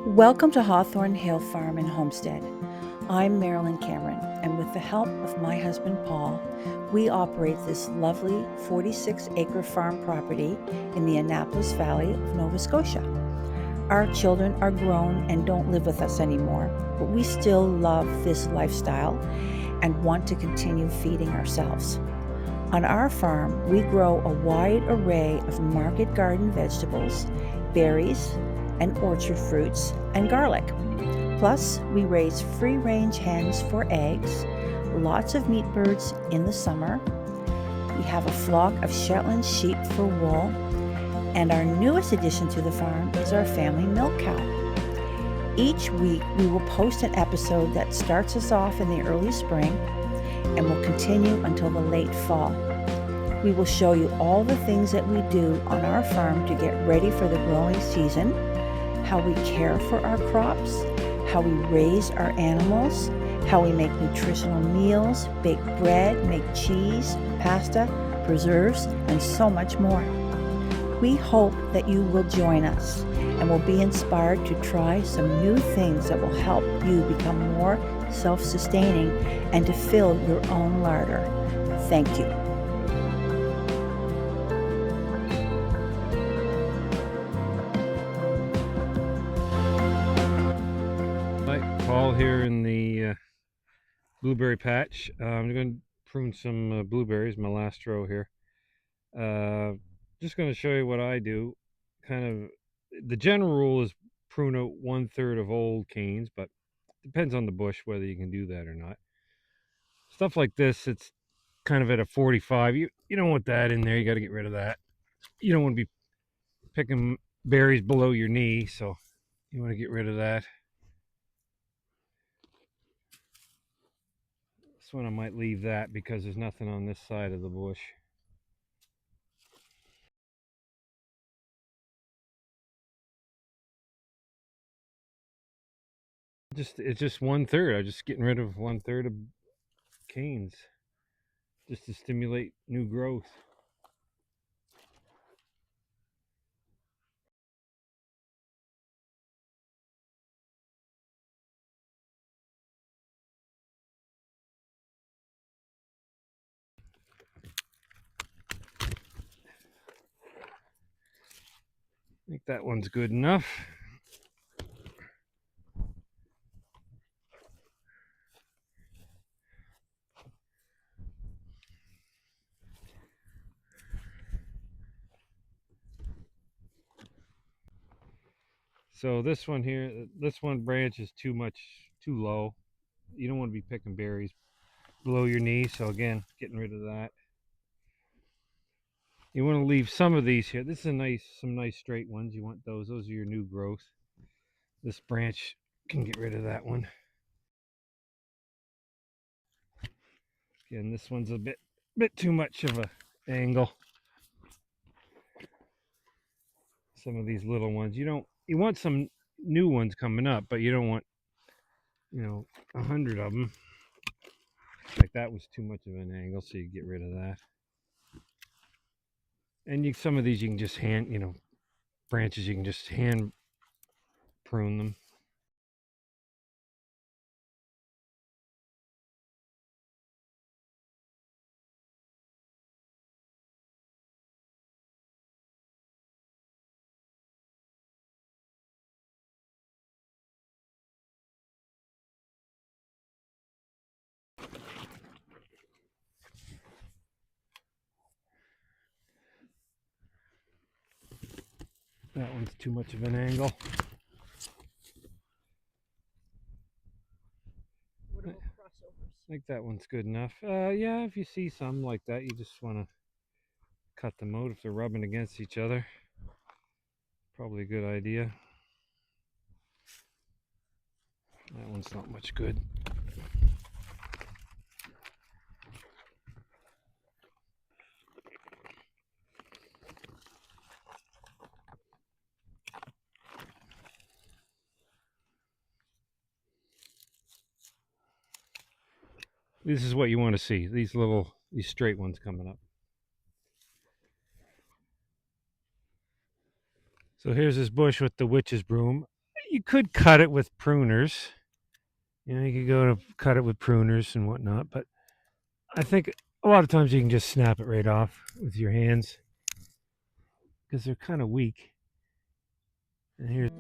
Welcome to Hawthorne Hill Farm and Homestead. I'm Marilyn Cameron, and with the help of my husband Paul, we operate this lovely 46-acre farm property in the Annapolis Valley of Nova Scotia. Our children are grown and don't live with us anymore, but we still love this lifestyle and want to continue feeding ourselves. On our farm, we grow a wide array of market garden vegetables, berries, and orchard fruits, and garlic. Plus, we raise free-range hens for eggs, lots of meat birds in the summer. We have a flock of Shetland sheep for wool, and our newest addition to the farm is our family milk cow. Each week, we will post an episode that starts us off in the early spring and will continue until the late fall. We will show you all the things that we do on our farm to get ready for the growing season, how we care for our crops, how we raise our animals, how we make nutritional meals, bake bread, make cheese, pasta, preserves, and so much more. We hope that you will join us and will be inspired to try some new things that will help you become more self-sustaining and to fill your own larder. Thank you. Paul here in the blueberry patch. I'm going to prune some blueberries, my last row here. Just going to show you what I do. Kind of, the general rule is prune out 1/3 of old canes, but depends on the bush whether you can do that or not. Stuff like this, it's kind of at a 45. You don't want that in there. You got to get rid of that. You don't want to be picking berries below your knee, so you want to get rid of that. This one I might leave that because there's nothing on this side of the bush. It's just 1/3. I'm just getting rid of 1/3 of canes just to stimulate new growth. I think that one's good enough. So this one here, this one branch is too low. You don't want to be picking berries below your knee, so again, getting rid of that. You want to leave some of these here. This is some nice straight ones. You want those. Those are your new growth. This branch can get rid of that one. Again, this one's a bit too much of a angle. Some of these little ones, you want some new ones coming up, but you don't want 100 of them. Like that was too much of an angle, so you get rid of that. And some of these you can just branches you can just hand prune them. That one's too much of an angle. What about crossovers? I think that one's good enough. Yeah, if you see some like that, you just want to cut them out if they're rubbing against each other. Probably a good idea. That one's not much good. This is what you want to see. These straight ones coming up. So here's this bush with the witch's broom. You could cut it with pruners. You could go to cut it with pruners and whatnot, but I think a lot of times you can just snap it right off with your hands because they're kind of weak. And here's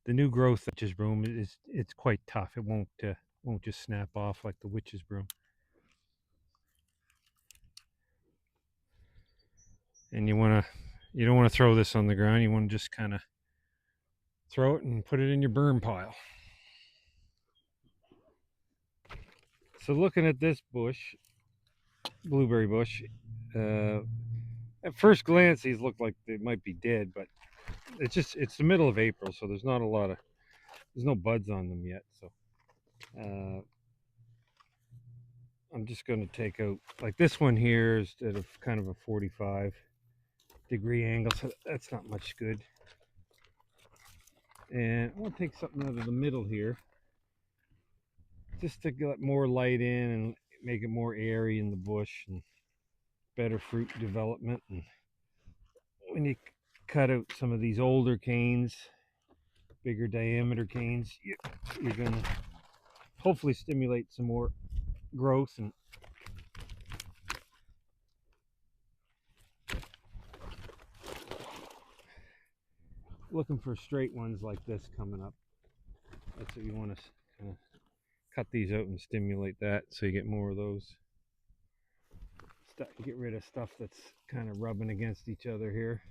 the new growth witch's broom. It's quite tough. It won't just snap off like the witch's broom. And you don't want to throw this on the ground. You want to just kind of throw it and put it in your burn pile. So looking at this bush, blueberry bush, uh, at first glance these look like they might be dead, but it's the middle of April, so there's no buds on them yet. So I'm just going to take out, like this one here is at a kind of a 45-degree angle, so that's not much good. And I want to take something out of the middle here just to get more light in and make it more airy in the bush and better fruit development. And when you cut out some of these older canes, bigger diameter canes, you're going to hopefully stimulate some more growth. And looking for straight ones like this coming up. That's what you want to kind of cut these out and stimulate that so you get more of those. Get rid of stuff that's kind of rubbing against each other here.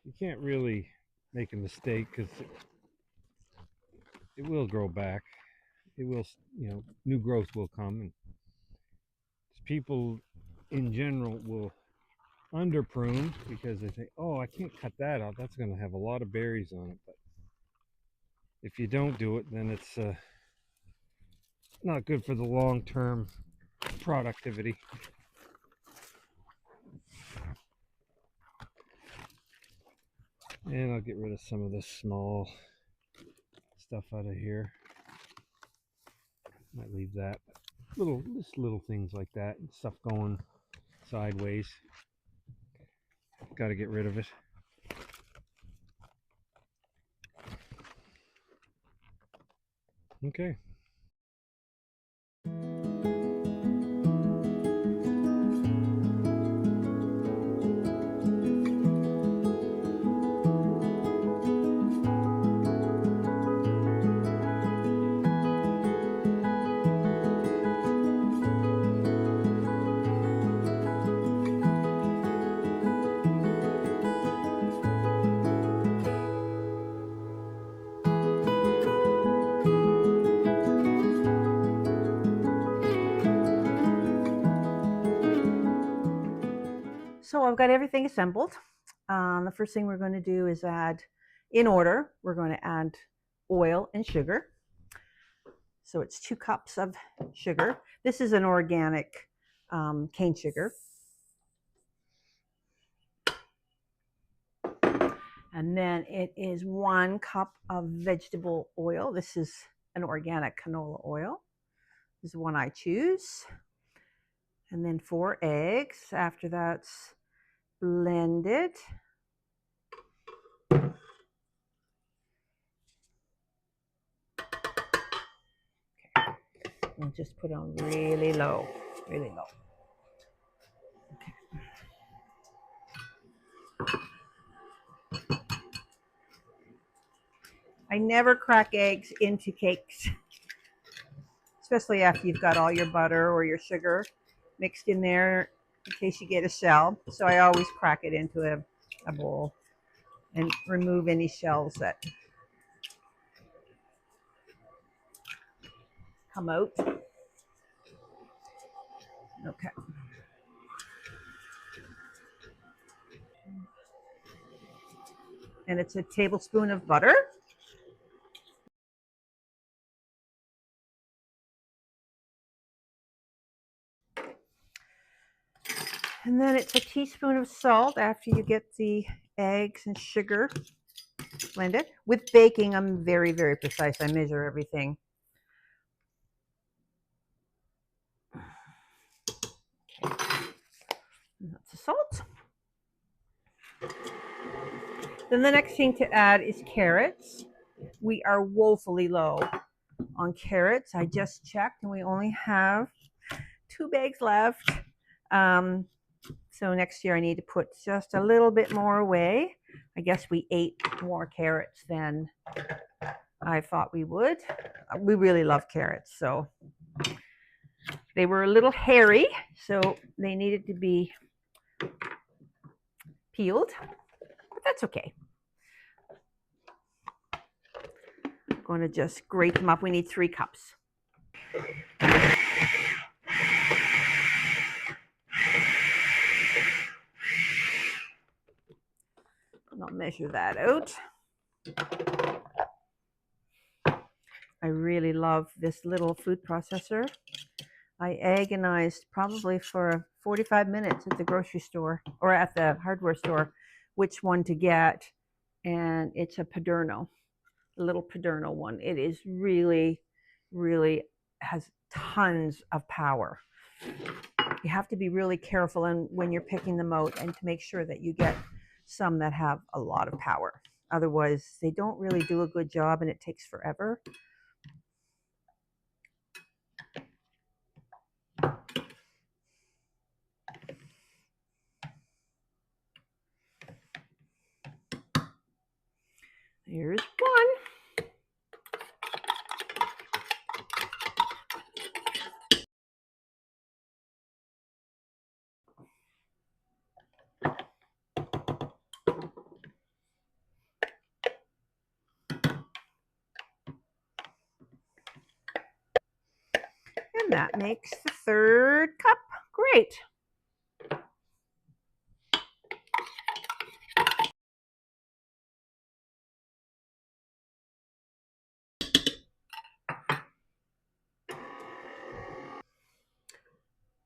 You can't really make a mistake because it will grow back. It will, new growth will come, and people in general will under prune because they think, oh, I can't cut that out. That's going to have a lot of berries on it. But if you don't do it, then it's not good for the long-term productivity. And I'll get rid of some of this small stuff out of here. Might leave that. Just little things like that. Stuff going sideways. Got to get rid of it. Okay. So I've got everything assembled. The first thing we're going to do is add, in order, we're going to add oil and sugar. So it's 2 cups of sugar. This is an organic cane sugar. And then it is 1 cup of vegetable oil. This is an organic canola oil. This is the one I choose. And then 4 eggs. After that's blended. Okay. We'll just put on really low, really low. Okay. I never crack eggs into cakes, especially after you've got all your butter or your sugar mixed in there in case you get a shell. So I always crack it into a bowl and remove any shells that come out. Okay. And it's a tablespoon of butter. then it's a teaspoon of salt after you get the eggs and sugar blended. With baking, I'm very, very precise. I measure everything. That's the salt. Then the next thing to add is carrots. We are woefully low on carrots. I just checked and we only have 2 bags left. So next year I need to put just a little bit more away. I guess we ate more carrots than I thought we would. We really love carrots, so they were a little hairy, so they needed to be peeled, but that's okay. I'm going to just grate them up. We need 3 cups. I'll measure that out. I really love this little food processor. I agonized probably for 45 minutes at the grocery store or at the hardware store which one to get, and it's a Paderno, a little Paderno one. It is really, really has tons of power. You have to be really careful when you're picking them out and to make sure that you get some that have a lot of power. Otherwise, they don't really do a good job and it takes forever. Here's one. And that makes the 3rd cup. Great.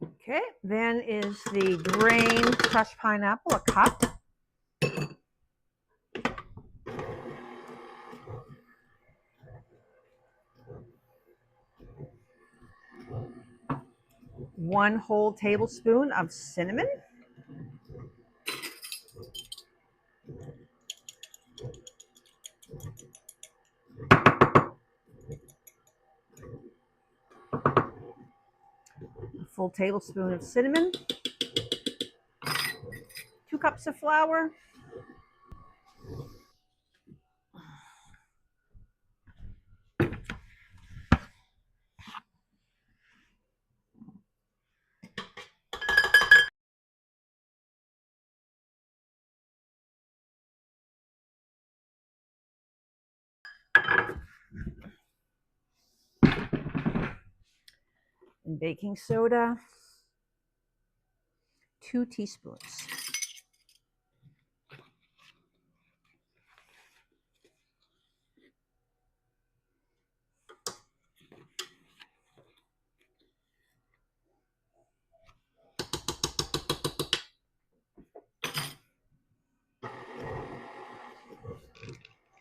Okay, then is the drained crushed pineapple, a cup. One whole tablespoon of cinnamon. A full tablespoon of cinnamon. 2 cups of flour. And baking soda, 2 teaspoons.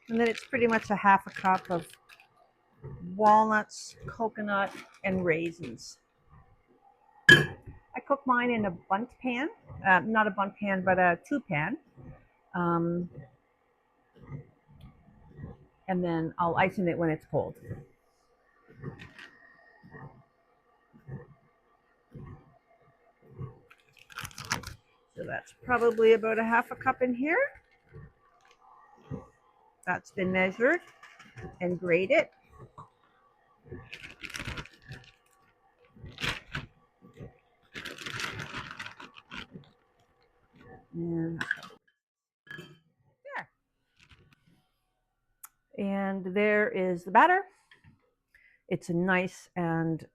And then it's pretty much a half a cup of walnuts, coconut, and raisins. I cook mine in a bundt pan, not a bundt pan, but a 2-pan. And then I'll ice it when it's cold. So that's probably about a half a cup in here. That's been measured and grated. And there. And there is the batter. It's a nice and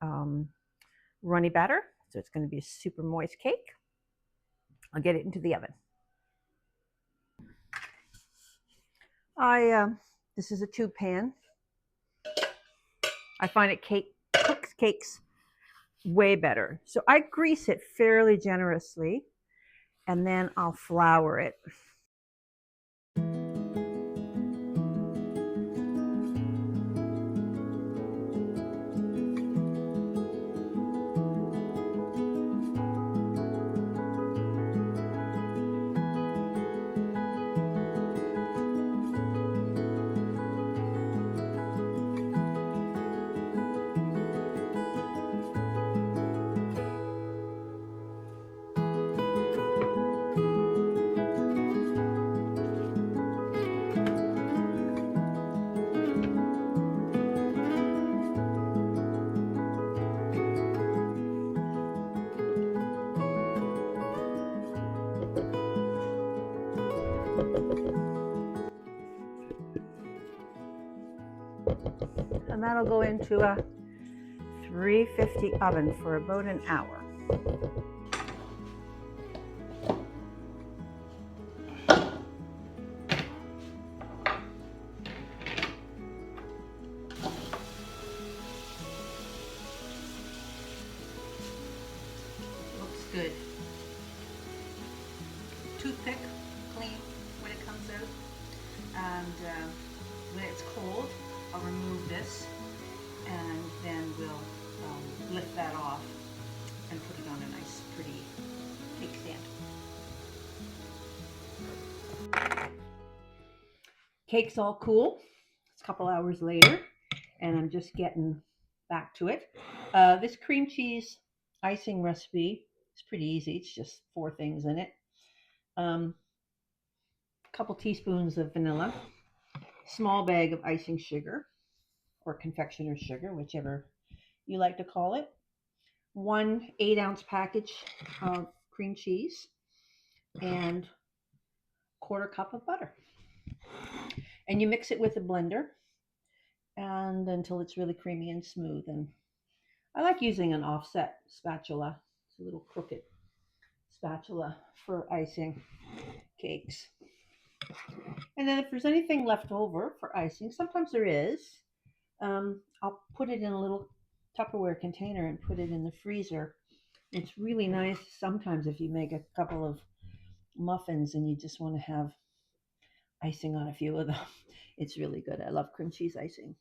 runny batter, so it's going to be a super moist cake. I'll get it into the oven. This is a 2-pan. I find it cooks cakes way better. So I grease it fairly generously, and then I'll flour it. And that'll go into a 350 oven for about an hour. Looks good. Toothpick, clean when it comes out. And when it's cold, I'll remove this, and then we'll lift that off and put it on a nice, pretty cake stand. Cake's all cool. It's a couple hours later, and I'm just getting back to it. This cream cheese icing recipe is pretty easy. It's just 4 things in it. A couple teaspoons of vanilla, small bag of icing sugar or confectioner's sugar, whichever you like to call it, 1 8-ounce package of cream cheese, and 1/4 cup of butter. And you mix it with a blender and until it's really creamy and smooth. And I like using an offset spatula. It's a little crooked spatula for icing cakes. And then if there's anything left over for icing, sometimes there is, I'll put it in a little Tupperware container and put it in the freezer. It's really nice sometimes if you make a couple of muffins and you just want to have icing on a few of them. It's really good. I love cream cheese icing.